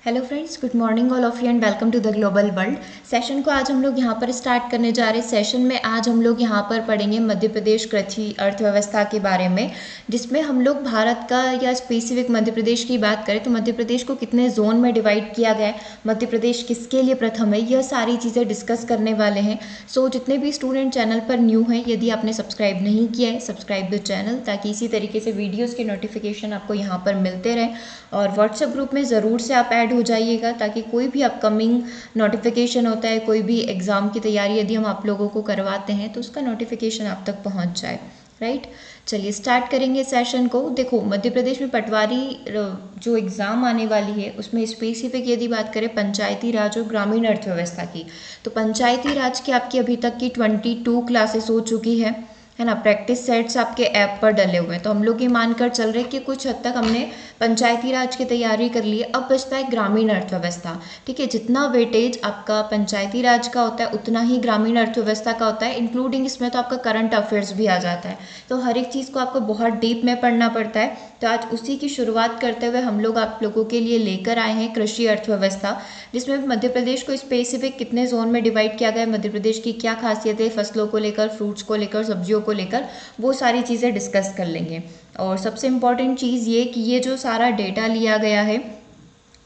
Hello friends, good morning all of you and welcome to the global world. Session को आज हम लोग यहाँ पर स्टार्ट करने जा रहे हैं। सेशन में आज हम लोग यहाँ पर पढ़ेंगे मध्य प्रदेश कृषि अर्थव्यवस्था के बारे में, जिसमें हम लोग भारत का या स्पेसिफिक मध्य प्रदेश की बात करें तो मध्य प्रदेश को कितने जोन में डिवाइड किया गया है, मध्य प्रदेश किसके लिए प्रथम है, यह सारी चीज़ें डिस्कस करने वाले हैं। सो जितने भी स्टूडेंट चैनल पर न्यू हैं, यदि आपने सब्सक्राइब नहीं किया है, सब्सक्राइब द चैनल, ताकि इसी तरीके से वीडियोज़ के नोटिफिकेशन आपको यहाँ पर मिलते रहें। और व्हाट्सएप ग्रुप में ज़रूर से आप ऐड हो जाइएगा, ताकि कोई भी अपकमिंग नोटिफिकेशन होता है, कोई भी एग्ज़ाम की तैयारी यदि हम आप लोगों को करवाते हैं तो उसका नोटिफिकेशन आप तक पहुंच जाए। राइट, चलिए स्टार्ट करेंगे सेशन को। देखो, मध्य प्रदेश में पटवारी जो एग्ज़ाम आने वाली है उसमें स्पेसिफिक यदि बात करें पंचायती राज और ग्रामीण अर्थव्यवस्था की, तो पंचायती राज की आपकी अभी तक की 22 क्लासेस हो चुकी है ना। प्रैक्टिस सेट्स आपके ऐप पर डले हुए हैं, तो हम लोग ये मानकर चल रहे हैं कि कुछ हद तक हमने पंचायती राज की तैयारी कर ली है। अब बचता है ग्रामीण अर्थव्यवस्था। ठीक है, जितना वेटेज आपका पंचायती राज का होता है उतना ही ग्रामीण अर्थव्यवस्था का होता है, इंक्लूडिंग इसमें तो आपका करंट अफेयर्स भी आ जाता है। तो हर एक चीज़ को आपको बहुत डीप में पढ़ना पड़ता है। तो आज उसी की शुरुआत करते हुए हम लोग आप लोगों के लिए लेकर आए हैं कृषि अर्थव्यवस्था, जिसमें मध्य प्रदेश को स्पेसिफिक कितने जोन में डिवाइड किया गया है, मध्य प्रदेश की क्या खासियत है फसलों को लेकर, फ्रूट्स को लेकर, सब्जियों को लेकर, वो सारी चीज़ें डिस्कस कर लेंगे। और सबसे इम्पॉर्टेंट चीज़ ये कि ये जो सारा डेटा लिया गया है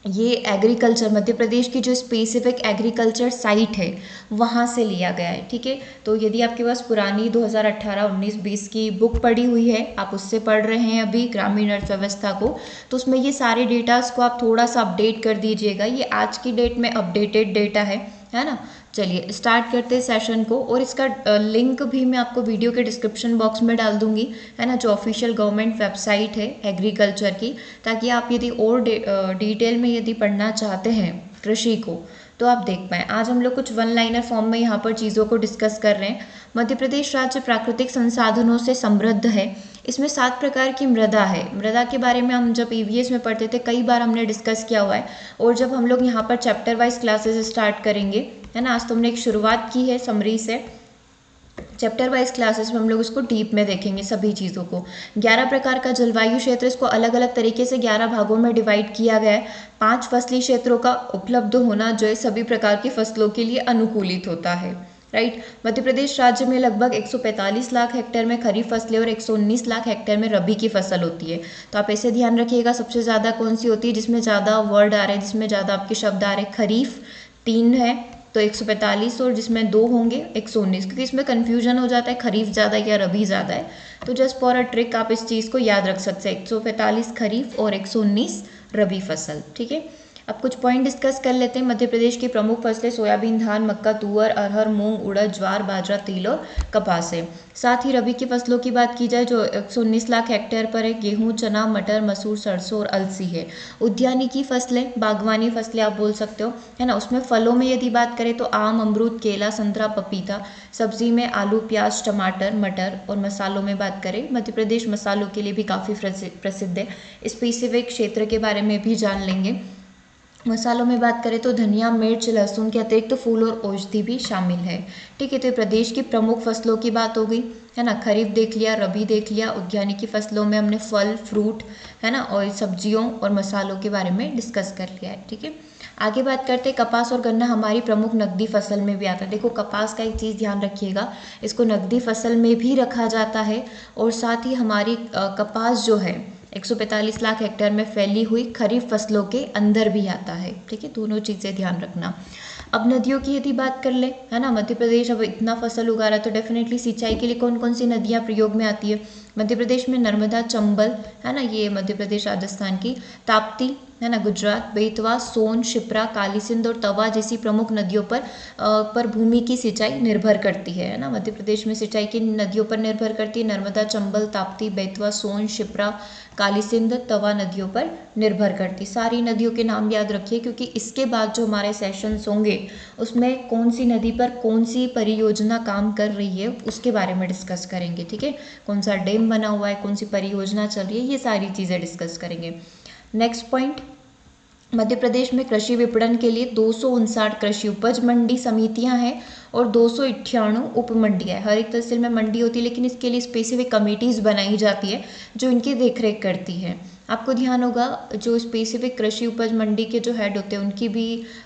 ये एग्रीकल्चर, मध्य प्रदेश की जो स्पेसिफिक एग्रीकल्चर साइट है वहाँ से लिया गया है। ठीक है, तो यदि आपके पास पुरानी 2018, 19, 20 की बुक पड़ी हुई है, आप उससे पढ़ रहे हैं अभी ग्रामीण अर्थव्यवस्था को, तो उसमें ये सारे डेटास को आप थोड़ा सा अपडेट कर दीजिएगा। ये आज की डेट में अपडेटेड डेटा है ना। चलिए स्टार्ट करते हैं सेशन को, और इसका लिंक भी मैं आपको वीडियो के डिस्क्रिप्शन बॉक्स में डाल दूंगी, है ना, जो ऑफिशियल गवर्नमेंट वेबसाइट है एग्रीकल्चर की, ताकि आप यदि और डिटेल में यदि पढ़ना चाहते हैं कृषि को तो आप देख पाएँ। आज हम लोग कुछ वन लाइनर फॉर्म में यहाँ पर चीज़ों को डिस्कस कर रहे हैं। मध्य प्रदेश राज्य प्राकृतिक संसाधनों से समृद्ध है। इसमें 7 प्रकार की मृदा है। मृदा के बारे में हम जब ईवीएस में पढ़ते थे कई बार हमने डिस्कस किया हुआ है, और जब हम लोग यहाँ पर चैप्टर वाइज क्लासेस स्टार्ट करेंगे, है ना, आज तो हमने एक शुरुआत की है समरी से, चैप्टर वाइज क्लासेस में हम लोग इसको डीप में देखेंगे सभी चीज़ों को। 11 प्रकार का जलवायु क्षेत्र, इसको अलग अलग तरीके से 11 भागों में डिवाइड किया गया है। 5 फसली क्षेत्रों का उपलब्ध होना जो है सभी प्रकार की फसलों के लिए अनुकूलित होता है। राइट, मध्य प्रदेश राज्य में लगभग 145 लाख हेक्टेयर में खरीफ फसलें और 119 लाख हेक्टेयर में रबी की फसल होती है। तो आप ऐसे ध्यान रखिएगा सबसे ज़्यादा कौन सी होती है, जिसमें ज़्यादा वर्ड आ रहे हैं, जिसमें ज़्यादा आपके शब्द आ रहे हैं। खरीफ 3 है तो 145, और जिसमें 2 होंगे 119, क्योंकि इसमें कन्फ्यूजन हो जाता है खरीफ ज़्यादा या रबी ज़्यादा है। तो जस्ट फॉर अ ट्रिक आप इस चीज़ को याद रख सकते हैं, 145 खरीफ और 119 रबी फसल। ठीक है, अब कुछ पॉइंट डिस्कस कर लेते हैं। मध्य प्रदेश की प्रमुख फसलें सोयाबीन, धान, मक्का, तुअर, अरहर, मूंग, उड़द, ज्वार, बाजरा, तिल और कपास है। साथ ही रबी की फसलों की बात की जाए जो 119 लाख हेक्टेयर पर है, गेहूं, चना, मटर, मसूर, सरसों और अलसी है। उद्यानिकी फसलें, बागवानी फसलें आप बोल सकते हो, है ना। उसमें फलों में यदि बात करें तो आम, अमरूद, केला, संतरा, पपीता। सब्जी में आलू, प्याज, टमाटर, मटर, और मसालों में बात करें, मध्य प्रदेश मसालों के लिए भी काफ़ी प्रसिद्ध है। स्पेसिफिक क्षेत्र के बारे में भी जान लेंगे। मसालों में बात करें तो धनिया, मिर्च, लहसुन के अतिरिक्त तो फूल और औषधि भी शामिल है। ठीक है, तो प्रदेश की प्रमुख फसलों की बात हो गई, है ना। खरीफ देख लिया, रबी देख लिया, उद्यानिकी फसलों में हमने फल, फ्रूट, है ना, और सब्जियों और मसालों के बारे में डिस्कस कर लिया है। ठीक है, आगे बात करते हैं। कपास और गन्ना हमारी प्रमुख नकदी फसल में भी आता है। देखो, कपास का एक चीज़ ध्यान रखिएगा, इसको नकदी फसल में भी रखा जाता है, और साथ ही हमारी कपास जो है 145 लाख हेक्टेयर में फैली हुई खरीफ फसलों के अंदर भी आता है। ठीक है, दोनों चीज़ें ध्यान रखना। अब नदियों की यदि बात कर ले, है ना, मध्य प्रदेश अब इतना फसल उगा रहा है तो डेफिनेटली सिंचाई के लिए कौन कौन सी नदियाँ प्रयोग में आती है। मध्य प्रदेश में नर्मदा, चंबल, है ना, ये मध्य प्रदेश राजस्थान की, ताप्ती, है ना, गुजरात, बेतवा, सोन, शिप्रा, काली सिंध और तवा जैसी प्रमुख नदियों पर भूमि की सिंचाई निर्भर करती है ना। मध्य प्रदेश में सिंचाई की नदियों पर निर्भर करती है, नर्मदा, चंबल, ताप्ती, बेतवा, सोन, शिप्रा, काली सिंध, तवा नदियों पर निर्भर करती। सारी नदियों के नाम याद रखिए, क्योंकि इसके बाद जो हमारे सेशंस होंगे उसमें कौन सी नदी पर कौन सी परियोजना काम कर रही है उसके बारे में डिस्कस करेंगे। ठीक है, कौन सा डैम बना हुआ है, कौन सी परियोजना चल रही है, ये सारी चीज़ें डिस्कस करेंगे। नेक्स्ट पॉइंट, मध्य प्रदेश में कृषि विपणन के लिए 259 कृषि उपज मंडी समितियां हैं और 298 उप मंडियाँ है। हर एक तहसील में मंडी होती है, लेकिन इसके लिए स्पेसिफिक कमेटीज़ बनाई जाती है जो इनकी देखरेख करती है। आपको ध्यान होगा जो स्पेसिफिक कृषि उपज मंडी के जो हेड होते हैं उनकी भी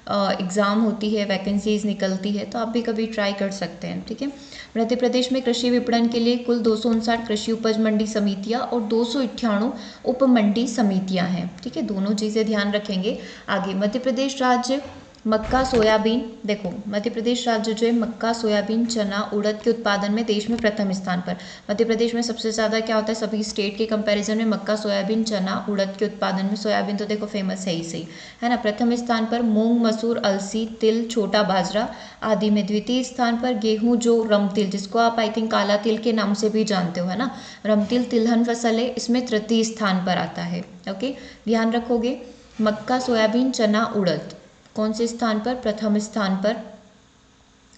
एग्ज़ाम होती है, वैकेंसीज निकलती है, तो आप भी कभी ट्राई कर सकते हैं। ठीक है, मध्य प्रदेश में कृषि विपणन के लिए कुल 259 कृषि उपज मंडी समितियां और 298 उप मंडी समितियां हैं। ठीक है, दोनों चीज़ें ध्यान रखेंगे। आगे मध्य प्रदेश राज्य मक्का सोयाबीन, देखो मध्य प्रदेश राज्य जो है मक्का सोयाबीन चना उड़द के उत्पादन में देश में प्रथम स्थान पर। मध्य प्रदेश में सबसे ज़्यादा क्या होता है सभी स्टेट के कंपैरिजन में, मक्का सोयाबीन चना उड़द के उत्पादन में। सोयाबीन तो देखो फेमस है ही सही, है ना। प्रथम स्थान पर मूंग मसूर अलसी तिल छोटा बाजरा आदि में। द्वितीय स्थान पर गेहूं जो रमतिल, जिसको आप आई थिंक काला तिल के नाम से भी जानते हो, है ना। रमतिल तिलहन फसल है, इसमें तृतीय स्थान पर आता है। ओके, ध्यान रखोगे। मक्का सोयाबीन चना उड़द कौन से स्थान पर? प्रथम स्थान पर।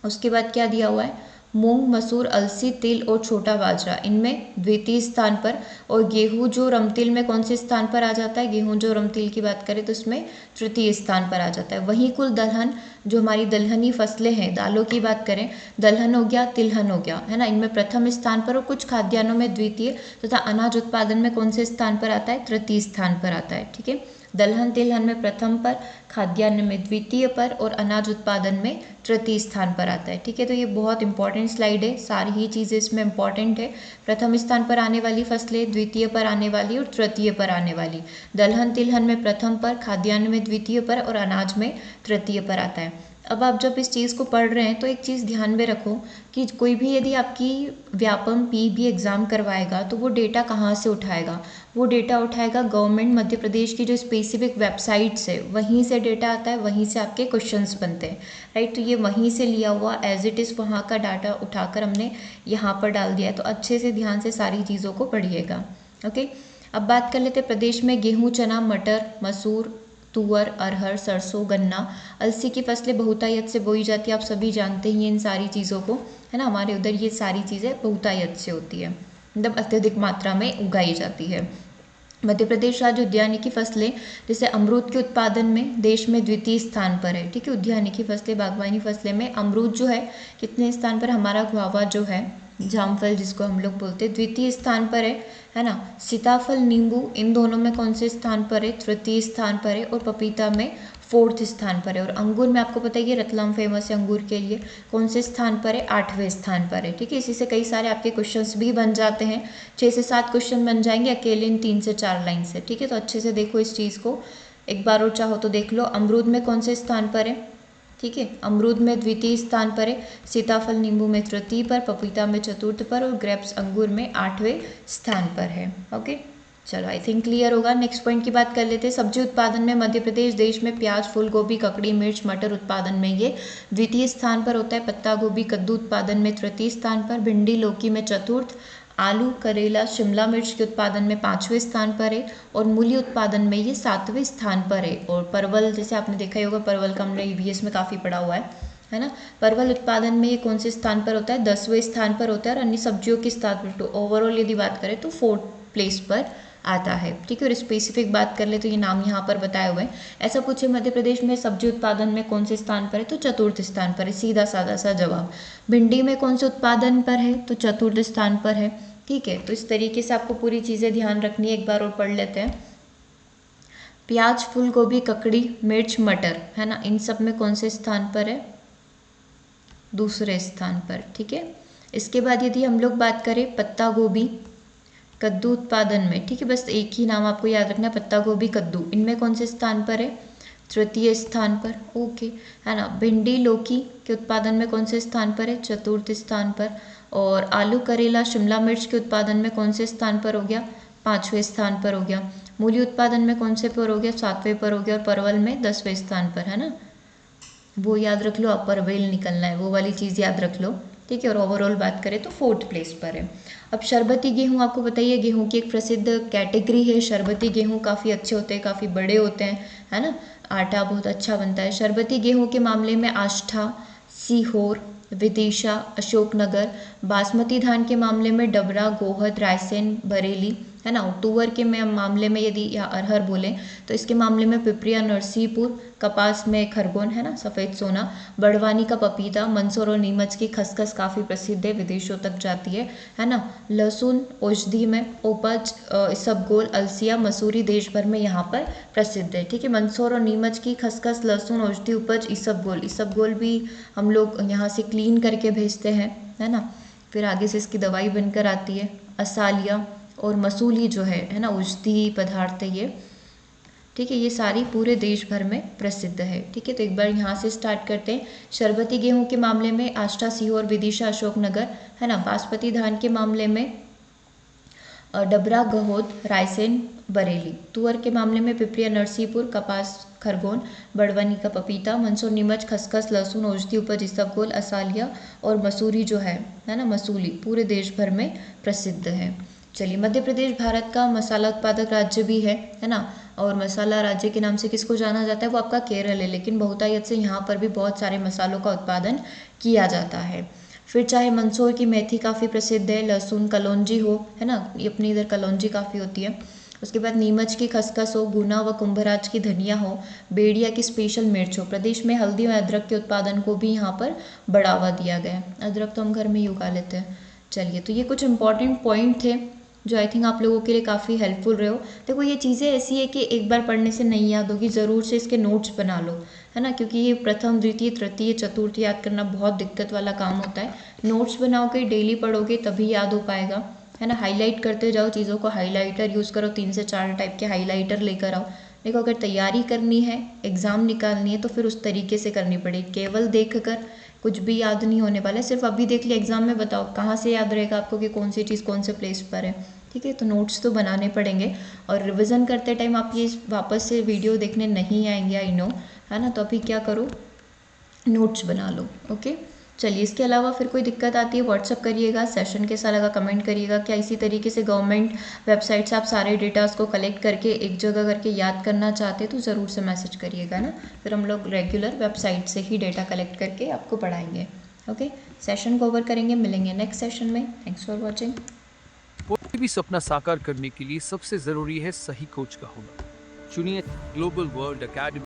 उसके बाद क्या दिया हुआ है? मूंग मसूर अलसी तिल और छोटा बाजरा इनमें द्वितीय स्थान पर। और गेहूं जो रमतिल में कौन से स्थान पर आ जाता है? गेहूं जो रमतिल की बात करें तो इसमें तृतीय स्थान पर आ जाता है। वहीं कुल दलहन जो हमारी दलहनी फसलें हैं, दालों की बात करें, दलहन हो गया तिलहन हो गया, है ना, इनमें प्रथम स्थान पर और कुछ खाद्यान्नों में द्वितीय तथा अनाज उत्पादन में कौन से स्थान पर आता है? तृतीय स्थान पर आता है। ठीक है, दलहन तिलहन में प्रथम पर, खाद्यान्न में द्वितीय पर और अनाज उत्पादन में तृतीय स्थान पर आता है। ठीक है, तो ये बहुत इंपॉर्टेंट स्लाइड है, सारी ही चीज़ें इसमें इंपॉर्टेंट है। प्रथम स्थान पर आने वाली फसलें, द्वितीय पर आने वाली और तृतीय पर आने वाली। दलहन तिलहन में प्रथम पर, खाद्यान्न में द्वितीय पर और अनाज में तृतीय पर आता है। अब आप जब इस चीज़ को पढ़ रहे हैं तो एक चीज़ ध्यान में रखो कि कोई भी यदि आपकी व्यापम पीबी एग्ज़ाम करवाएगा तो वो डेटा कहाँ से उठाएगा? वो डेटा उठाएगा गवर्नमेंट मध्य प्रदेश की जो स्पेसिफिक वेबसाइट्स है, वहीं से डेटा आता है, वहीं से आपके क्वेश्चंस बनते हैं, राइट। तो ये वहीं से लिया हुआ एज इट इज़ वहाँ का डाटा उठाकर हमने यहाँ पर डाल दिया है। तो अच्छे से ध्यान से सारी चीज़ों को पढ़िएगा। ओके, अब बात कर लेते हैं प्रदेश में गेहूँ चना मटर मसूर तुअर अरहर सरसों गन्ना अलसी की फसलें बहुतायत से बोई जाती है। आप सभी जानते ही हैं इन सारी चीज़ों को, है ना। हमारे उधर ये सारी चीज़ें बहुतायत से होती है, मतलब अत्यधिक मात्रा में उगाई जाती है। मध्य प्रदेश राज्य उद्यानिकी फसलें जैसे अमरूद के उत्पादन में देश में द्वितीय स्थान पर है। ठीक है, उद्यानिकी फसलें बागवानी फसलें में अमरूद जो है कितने स्थान पर? हमारा गुआवा जो है जामफल जिसको हम लोग बोलते हैं, द्वितीय स्थान पर है ना। सीताफल नींबू इन दोनों में कौन से स्थान पर है? तृतीय स्थान पर है। और पपीता में फोर्थ स्थान पर है। और अंगूर में आपको पता है कि रतलाम फेमस है अंगूर के लिए, कौन से स्थान पर है? 8वें स्थान पर है। ठीक है, इसी से कई सारे आपके क्वेश्चंस भी बन जाते हैं, 6 से 7 क्वेश्चन बन जाएंगे अकेले इन 3 से 4 लाइन से। ठीक है, तो अच्छे से देखो इस चीज़ को एक बार और चाहो तो देख लो। अमरूद में कौन से स्थान पर है? ठीक है, अमरूद में द्वितीय स्थान पर है, सीताफल नींबू में तृतीय पर, पपीता में चतुर्थ पर और ग्रेप्स अंगूर में 8वें स्थान पर है। ओके, चलो आई थिंक क्लियर होगा। नेक्स्ट पॉइंट की बात कर लेते हैं। सब्जी उत्पादन में मध्य प्रदेश देश में प्याज फूल गोभी ककड़ी मिर्च मटर उत्पादन में ये द्वितीय स्थान पर होता है। पत्ता गोभी कद्दू उत्पादन में तृतीय स्थान पर, भिंडी लौकी में चतुर्थ, आलू करेला शिमला मिर्च के उत्पादन में 5वें स्थान पर है और मूली उत्पादन में ये 7वें स्थान पर है। और परवल जैसे आपने देखा ही होगा, परवल का हमने ईवीएस में काफ़ी पढ़ा हुआ है ना। परवल उत्पादन में ये कौन से स्थान पर होता है? 10वें स्थान पर होता है। और अन्य सब्जियों के स्थान पर तो ओवरऑल यदि बात करें तो 4th प्लेस पर आता है। ठीक है, और स्पेसिफिक बात कर ले तो ये नाम यहाँ पर बताए हुए हैं। ऐसा पूछे मध्य प्रदेश में सब्जी उत्पादन में कौन से स्थान पर है? तो चतुर्थ स्थान पर है, सीधा साधा सा जवाब। भिंडी में कौन से उत्पादन पर है? तो चतुर्थ स्थान पर है। ठीक है, तो इस तरीके से आपको पूरी चीज़ें ध्यान रखनी है। एक बार और पढ़ लेते हैं। प्याज फूल गोभी ककड़ी मिर्च मटर, है ना, इन सब में कौन से स्थान पर है? दूसरे स्थान पर। ठीक है, इसके बाद यदि हम लोग बात करें पत्ता गोभी कद्दू उत्पादन में, ठीक है, बस एक ही नाम आपको याद रखना, पत्ता गोभी कद्दू, इनमें कौन से स्थान पर है? तृतीय स्थान पर। ओके, है ना। भिंडी लौकी के उत्पादन में कौन से स्थान पर है? चतुर्थ स्थान पर। और आलू करेला शिमला मिर्च के उत्पादन में कौन से स्थान पर हो गया? 5वें स्थान पर हो गया। मूली उत्पादन में कौन से पर हो गया? 7वें पर हो गया। और परवल में 10वें स्थान पर, है ना। वो याद रख लो, अपर वेल निकलना है, वो वाली चीज़ याद रख लो। ठीक है, और ओवरऑल बात करें तो 4th प्लेस पर है। अब शरबती गेहूँ आपको बताइए, गेहूँ की एक प्रसिद्ध कैटेगरी है। शरबती गेहूँ काफ़ी अच्छे होते हैं, काफ़ी बड़े होते हैं, है ना, आटा बहुत अच्छा बनता है। शरबती गेहूँ के मामले में आष्ठा सीहोर विदिशा अशोकनगर, बासमती धान के मामले में डबरा गोहद रायसेन बरेली, है ना। तुअर के में मामले में यदि या अरहर बोलें तो इसके मामले में पिपरिया नरसिंहपुर, कपास में खरगोन, है ना, सफ़ेद सोना, बड़वानी का पपीता, मंदसौर और नीमच की खसखस काफ़ी प्रसिद्ध है, विदेशों तक जाती है ना। लहसुन औषधि में, उपज इसबगोल, अलसिया, मसूरी देश भर में यहाँ पर प्रसिद्ध है। ठीक है, मंदसौर और नीमच की खसखस, लहसुन, औषधि, उपज, इसबगोल, इसबगोल भी हम लोग यहाँ से क्लीन करके भेजते हैं, है ना। फिर आगे से इसकी दवाई बनकर आती है। असालिया और मसूली जो है ना, औषधि पदार्थ है ये। ठीक है, ये सारी पूरे देश भर में प्रसिद्ध है। ठीक है, तो एक बार यहाँ से स्टार्ट करते हैं। शरबती गेहूं के मामले में आष्टा, सीहोर, विदिशा, अशोकनगर, है ना। बासमती धान के मामले में डबरा, गहोद, रायसेन, बरेली। तुअर के मामले में पिपरिया, नरसिंहपुर, कपास, खरगोन, बड़वानी का पपीता, मंदसौर, नीमच, खसखस, लहसुन, औषधि, उपज, इसबगोल, असालिया और मसूरी जो है ना, मसूली, पूरे देश भर में प्रसिद्ध है। चलिए, मध्य प्रदेश भारत का मसाला उत्पादक राज्य भी है ना। और मसाला राज्य के नाम से किसको जाना जाता है, वो आपका केरल है, लेकिन बहुतायत से यहाँ पर भी बहुत सारे मसालों का उत्पादन किया जाता है। फिर चाहे मंदसौर की मेथी काफ़ी प्रसिद्ध है, लहसुन, कलौंजी हो, है ना, अपनी इधर कलौंजी काफ़ी होती है। उसके बाद नीमच की खसखस हो, गुना व कुंभराज की धनिया हो, बेड़िया की स्पेशल मिर्च हो। प्रदेश में हल्दी और अदरक के उत्पादन को भी यहाँ पर बढ़ावा दिया गया है। अदरक तो हम घर में ही उगा लेते हैं। चलिए, तो ये कुछ इंपॉर्टेंट पॉइंट थे जो आई थिंक आप लोगों के लिए काफ़ी हेल्पफुल रहे हो। देखो, ये चीज़ें ऐसी है कि एक बार पढ़ने से नहीं याद होगी, ज़रूर से इसके नोट्स बना लो, है ना, क्योंकि ये प्रथम, द्वितीय, तृतीय, चतुर्थ याद करना बहुत दिक्कत वाला काम होता है। नोट्स बनाओगे, डेली पढ़ोगे, तभी याद हो पाएगा, है ना। हाईलाइट करते जाओ चीज़ों को, हाईलाइटर यूज़ करो, 3 से 4 टाइप के हाईलाइटर लेकर आओ। देखो, अगर तैयारी करनी है, एग्ज़ाम निकालनी है, तो फिर उस तरीके से करनी पड़ेगी। केवल देख कर कुछ भी याद नहीं होने वाला है। सिर्फ अभी देख लिया, एग्ज़ाम में बताओ कहाँ से याद रहेगा आपको कि कौन सी चीज़ कौन से प्लेस पर है। ठीक है, तो नोट्स तो बनाने पड़ेंगे। और रिवीजन करते टाइम आप ये वापस से वीडियो देखने नहीं आएंगे, आई नो, है ना। तो अभी क्या करो, नोट्स बना लो। ओके, चलिए, इसके अलावा फिर कोई दिक्कत आती है व्हाट्सअप करिएगा, सेशन कैसा लगा कमेंट करिएगा। क्या इसी तरीके से गवर्नमेंट वेबसाइट से आप सारे डेटास को कलेक्ट करके एक जगह करके याद करना चाहते हैं तो ज़रूर से मैसेज करिएगा ना। फिर हम लोग रेगुलर वेबसाइट से ही डेटा कलेक्ट करके आपको पढ़ाएंगे। ओके, सेशन कवर करेंगे, मिलेंगे नेक्स्ट सेशन में। Thanks for watching. कोई भी सपना साकार करने के लिए सबसे जरूरी है सही कोच का होना। चुनिए ग्लोबल वर्ल्ड एकेडमी।